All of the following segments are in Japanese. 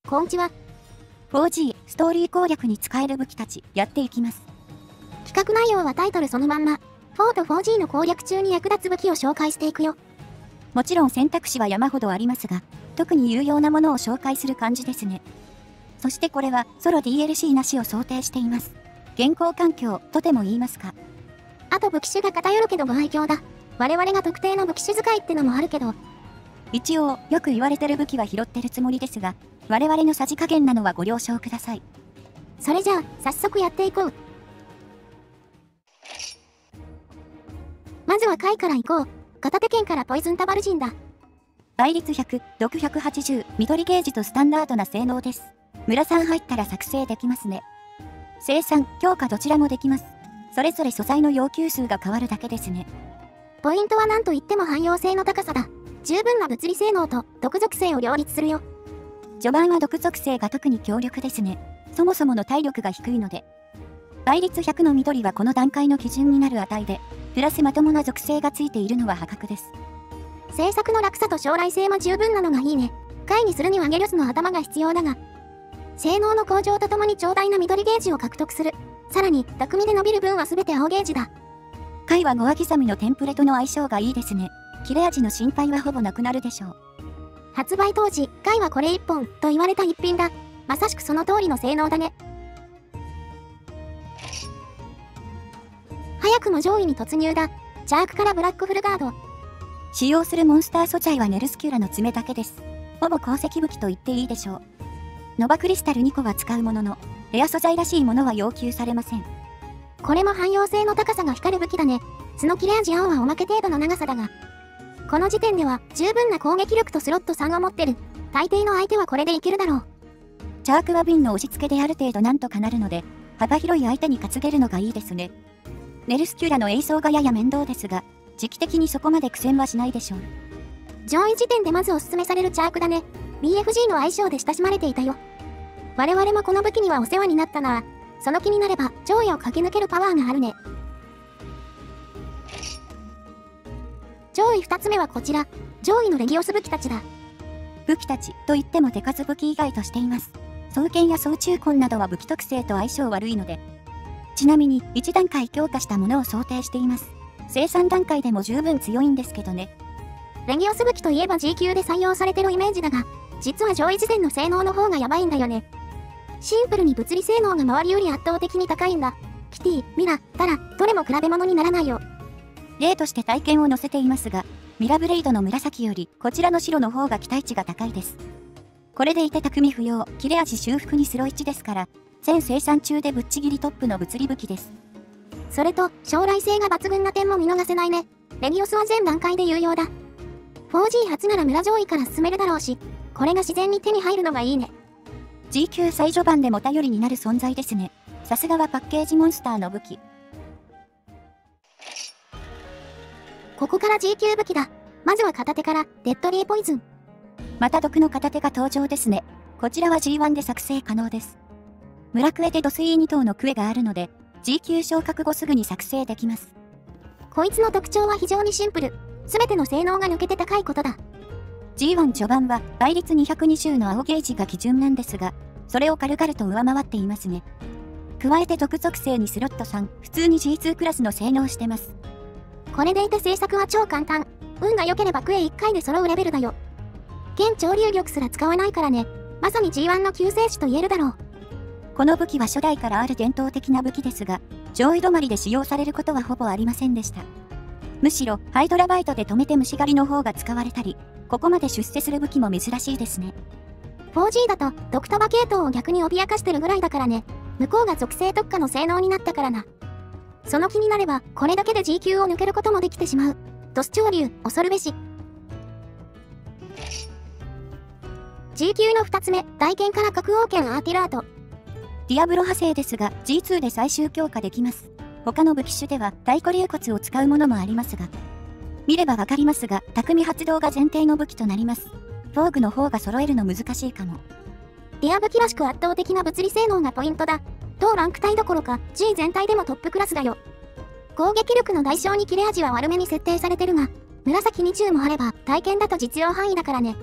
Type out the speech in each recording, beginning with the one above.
こんちは。4G ストーリー攻略に使える武器たちやっていきます。企画内容はタイトルそのまんま。4と 4G の攻略中に役立つ武器を紹介していくよ。もちろん選択肢は山ほどありますが、特に有用なものを紹介する感じですね。そしてこれはソロ DLC なしを想定しています。現行環境とでも言いますか。あと武器種が偏るけどご愛嬌だ。我々が特定の武器種使いってのもあるけど。一応よく言われてる武器は拾ってるつもりですが、我々のさじ加減なのはご了承ください。それじゃあ早速やっていこう。まずは回から行こう。片手剣からポイズンタバルジンだ。倍率100、毒180、緑ゲージとスタンダードな性能です。村さん入ったら作成できますね。生産、強化どちらもできます。それぞれ素材の要求数が変わるだけですね。ポイントは何と言っても汎用性の高さだ。十分な物理性能と毒属性を両立するよ。序盤は毒属性が特に強力ですね。そもそもの体力が低いので。倍率100の緑はこの段階の基準になる値で、プラスまともな属性がついているのは破格です。制作の楽さと将来性も十分なのがいいね。回にするにはゲリョスの頭が必要だが、性能の向上とともに長大な緑ゲージを獲得する。さらに、巧みで伸びる分は全て青ゲージだ。回はゴア刻みのテンプレとの相性がいいですね。切れ味の心配はほぼなくなるでしょう。発売当時、回はこれ1本と言われた一品だ。まさしくその通りの性能だね。早くも上位に突入だ。チャークからブラックフルガード。使用するモンスター素材はネルスキュラの爪だけです。ほぼ鉱石武器と言っていいでしょう。ノバクリスタル2個は使うものの、レア素材らしいものは要求されません。これも汎用性の高さが光る武器だね。角切れ味青はおまけ程度の長さだが、この時点では十分な攻撃力とスロット3を持ってる。大抵の相手はこれでいけるだろう。チャークは瓶の押し付けである程度なんとかなるので、幅広い相手に担げるのがいいですね。ネルスキュラの栄装がやや面倒ですが、時期的にそこまで苦戦はしないでしょう。上位時点でまずおすすめされるチャークだね。BFG の愛称で親しまれていたよ。我々もこの武器にはお世話になったな。その気になれば上位を駆け抜けるパワーがあるね。上位2つ目はこちら。上位のレギオス武器たちだ。武器たちといっても手数武器以外としています。双剣や双中根などは武器特性と相性悪いので。ちなみに1段階強化したものを想定しています。生産段階でも十分強いんですけどね。レギオス武器といえば G 級で採用されてるイメージだが、実は上位時点の性能の方がやばいんだよね。シンプルに物理性能が周りより圧倒的に高いんだ。キティ、ミラ、タラ、どれも比べ物にならないよ。例として体験を載せていますが、ミラブレイドの紫よりこちらの白の方が期待値が高いです。これでいて匠不要、切れ味修復にスロ1ですから、全生産中でぶっちぎりトップの物理武器です。それと、将来性が抜群な点も見逃せないね。レギオスは全段階で有用だ。4G 初なら村上位から進めるだろうし、これが自然に手に入るのがいいね。G 級最序盤でも頼りになる存在ですね。さすがはパッケージモンスターの武器。ここから G 級武器だ。まずは片手から、デッドリーポイズン。また毒の片手が登場ですね。こちらは G1 で作成可能です。村クエでドスイ2頭のクエがあるので、G 級昇格後すぐに作成できます。こいつの特徴は非常にシンプル。すべての性能が抜けて高いことだ。G1 序盤は倍率220の青ゲージが基準なんですが、それを軽々と上回っていますね。加えて毒属性にスロット3、普通に G2 クラスの性能してます。これでいて制作は超簡単。運が良ければクエ1回で揃うレベルだよ。現潮流玉すら使わないからね。まさに G1 の救世主と言えるだろう。この武器は初代からある伝統的な武器ですが、上位止まりで使用されることはほぼありませんでした。むしろ、ハイドラバイトで止めて虫狩りの方が使われたり、ここまで出世する武器も珍しいですね。4G だと、ドクタバ系統を逆に脅かしてるぐらいだからね。向こうが属性特化の性能になったからな。その気になれば、これだけで G 級を抜けることもできてしまう。ドス潮流、恐るべし。G 級の2つ目、大剣から角王剣アーティラート。ディアブロ派生ですが G2 で最終強化できます。他の武器種では太鼓竜骨を使うものもありますが、見ればわかりますが、匠発動が前提の武器となります。フォーグの方が揃えるの難しいかも。ディア武器らしく圧倒的な物理性能がポイントだ。同ランク帯どころか G 全体でもトップクラスだよ。攻撃力の代償に切れ味は悪めに設定されてるが、紫20もあれば体験だと実用範囲だからね。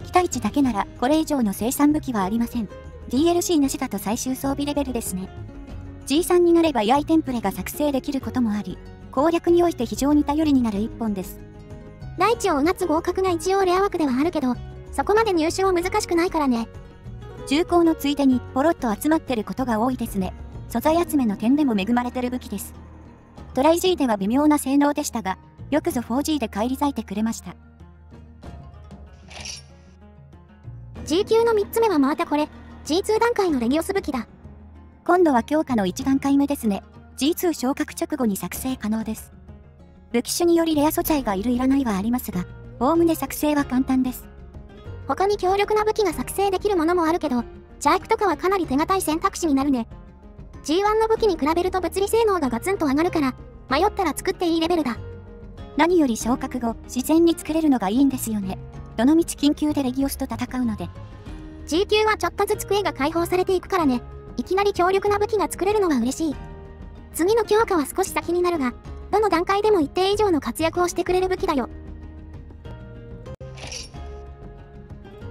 期待値だけならこれ以上の生産武器はありません。DLC なしだと最終装備レベルですね。G3 になれば AI テンプレが作成できることもあり、攻略において非常に頼りになる一本です。大地をうなつ合格が一応レア枠ではあるけど、そこまで入手は難しくないからね。重厚のついでにポロッと集まってることが多いですね。素材集めの点でも恵まれてる武器です。トライ G では微妙な性能でしたが、よくぞ 4G で返り咲いてくれました。G 級の3つ目はまたこれ、G2 段階のレギオス武器だ。今度は強化の1段階目ですね。G2 昇格直後に作成可能です。武器種によりレア素材がいるいらないはありますが、おおむね作成は簡単です。他に強力な武器が作成できるものもあるけど、チャークとかはかなり手堅い選択肢になるね。G1 の武器に比べると物理性能がガツンと上がるから、迷ったら作っていいレベルだ。何より昇格後、自然に作れるのがいいんですよね。どのみち緊急でレギオスと戦うので。G 級はちょっとずつクエが解放されていくからね。いきなり強力な武器が作れるのが嬉しい。次の強化は少し先になるが、どの段階でも一定以上の活躍をしてくれる武器だよ。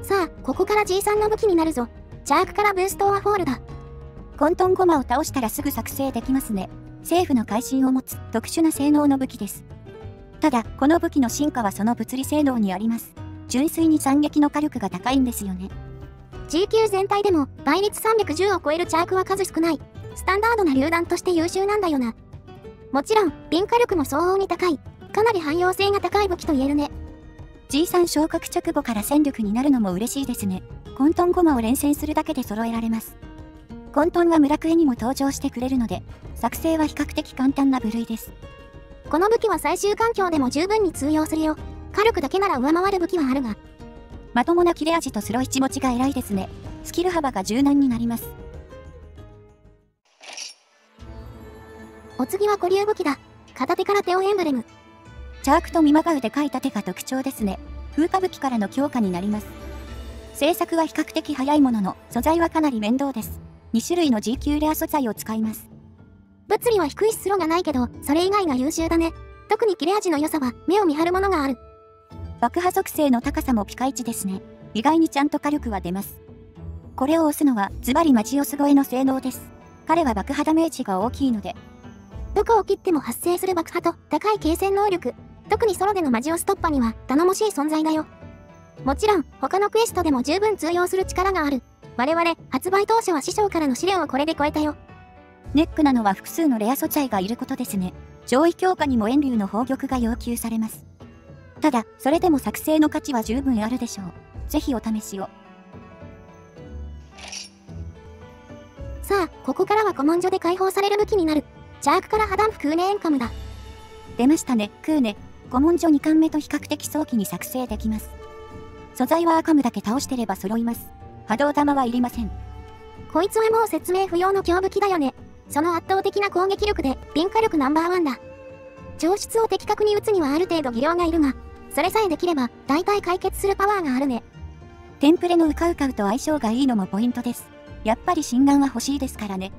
さあ、ここから G3 の武器になるぞ。チャークからブーストオアフォールだ。混沌ゴマを倒したらすぐ作成できますね。政府の会心を持つ特殊な性能の武器です。ただ、この武器の進化はその物理性能にあります。純粋に惨劇の火力が高いんですよね。G 級全体でも倍率310を超えるチャークは数少ない。スタンダードな榴弾として優秀なんだよな。もちろん、敏火力も相応に高い。かなり汎用性が高い武器と言えるね。G3 昇格直後から戦力になるのも嬉しいですね。混沌ゴマを連戦するだけで揃えられます。混沌は村クエにも登場してくれるので、作成は比較的簡単な部類です。この武器は最終環境でも十分に通用するよ。火力だけなら上回る武器はあるが。まともな切れ味とスロイチ持ちが偉いですね。スキル幅が柔軟になります。お次は古流武器だ。片手からテオエンブレム。チャークと見まがうでかい盾が特徴ですね。風化武器からの強化になります。製作は比較的早いものの、素材はかなり面倒です。2種類の G 級レア素材を使います。物理は低いスロがないけど、それ以外が優秀だね。特に切れ味の良さは目を見張るものがある。爆破属性の高さもピカイチですね。意外にちゃんと火力は出ます。これを押すのはズバリマジオス超えの性能です。彼は爆破ダメージが大きいので。どこを切っても発生する爆破と高い継戦能力。特にソロでのマジオス突破には頼もしい存在だよ。もちろん、他のクエストでも十分通用する力がある。我々、発売当初は師匠からの試練をこれで超えたよ。ネックなのは複数のレア素材がいることですね。上位強化にも遠竜の宝玉が要求されます。ただ、それでも作成の価値は十分あるでしょう。ぜひお試しを。さあ、ここからは古文書で解放される武器になる。チャークからハダンフクーネエンカムだ。出ましたね、クーネ。古文書2巻目と比較的早期に作成できます。素材はアカムだけ倒してれば揃います。波動玉はいりません。こいつはもう説明不要の強武器だよね。その圧倒的な攻撃力で、敏火力ナンバーワンだ。上出を的確に撃つにはある程度技量がいるが、それさえできれば、大体解決するパワーがあるね。テンプレのウカウカウと相性がいいのもポイントです。やっぱり心眼は欲しいですからね。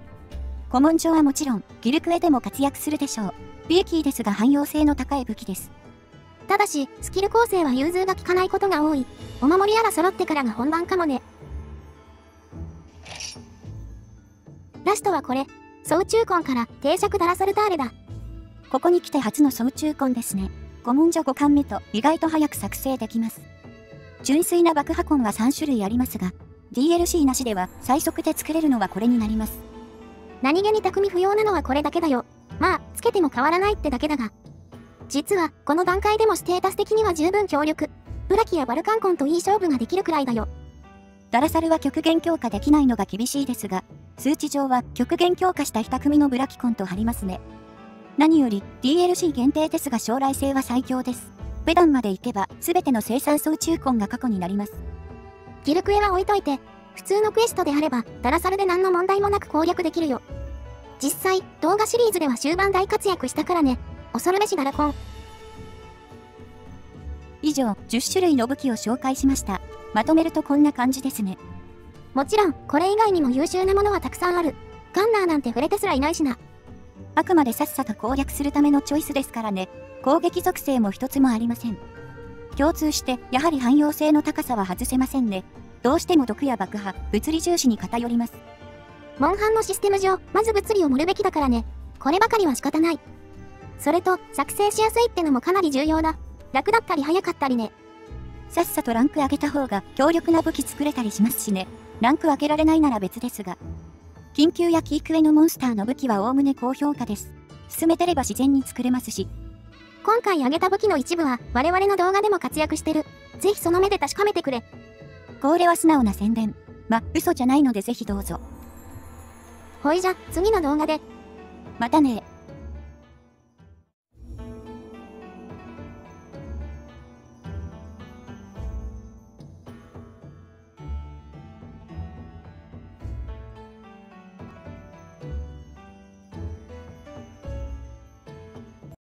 古文書はもちろん、ギルクエでも活躍するでしょう。ビーキーですが汎用性の高い武器です。ただし、スキル構成は融通が効かないことが多い。お守りやら揃ってからが本番かもね。ラストはこれ。総中魂から定着ダラサルターレだ。ここに来て初の総中魂ですね。古文書5巻目と意外と早く作成できます。純粋な爆破魂は3種類ありますが、DLC なしでは最速で作れるのはこれになります。何気に匠不要なのはこれだけだよ。まあ、つけても変わらないってだけだが。実は、この段階でもステータス的には十分強力。ブラキやバルカンコンといい勝負ができるくらいだよ。ダラサルは極限強化できないのが厳しいですが、数値上は極限強化した2組のブラキコンと貼りますね。何より DLC 限定ですが将来性は最強です。ベダンまで行けば全ての生産総中魂が過去になります。ギルクエは置いといて、普通のクエストであればダラサルで何の問題もなく攻略できるよ。実際、動画シリーズでは終盤大活躍したからね。恐るべしダラコン。以上、10種類の武器を紹介しました。まとめるとこんな感じですね。もちろん、これ以外にも優秀なものはたくさんある。ガンナーなんて触れてすらいないしな。あくまでさっさと攻略するためのチョイスですからね。攻撃属性も一つもありません。共通して、やはり汎用性の高さは外せませんね。どうしても毒や爆破、物理重視に偏ります。モンハンのシステム上、まず物理を盛るべきだからね。こればかりは仕方ない。それと、作成しやすいってのもかなり重要だ。楽だったり早かったりね。さっさとランク上げた方が強力な武器作れたりしますしね。ランク上げられないなら別ですが。緊急やキークエのモンスターの武器はおおむね高評価です。進めてれば自然に作れますし。今回挙げた武器の一部は我々の動画でも活躍してる。ぜひその目で確かめてくれ。これは素直な宣伝。嘘じゃないのでぜひどうぞ。ほいじゃ、次の動画で。またね。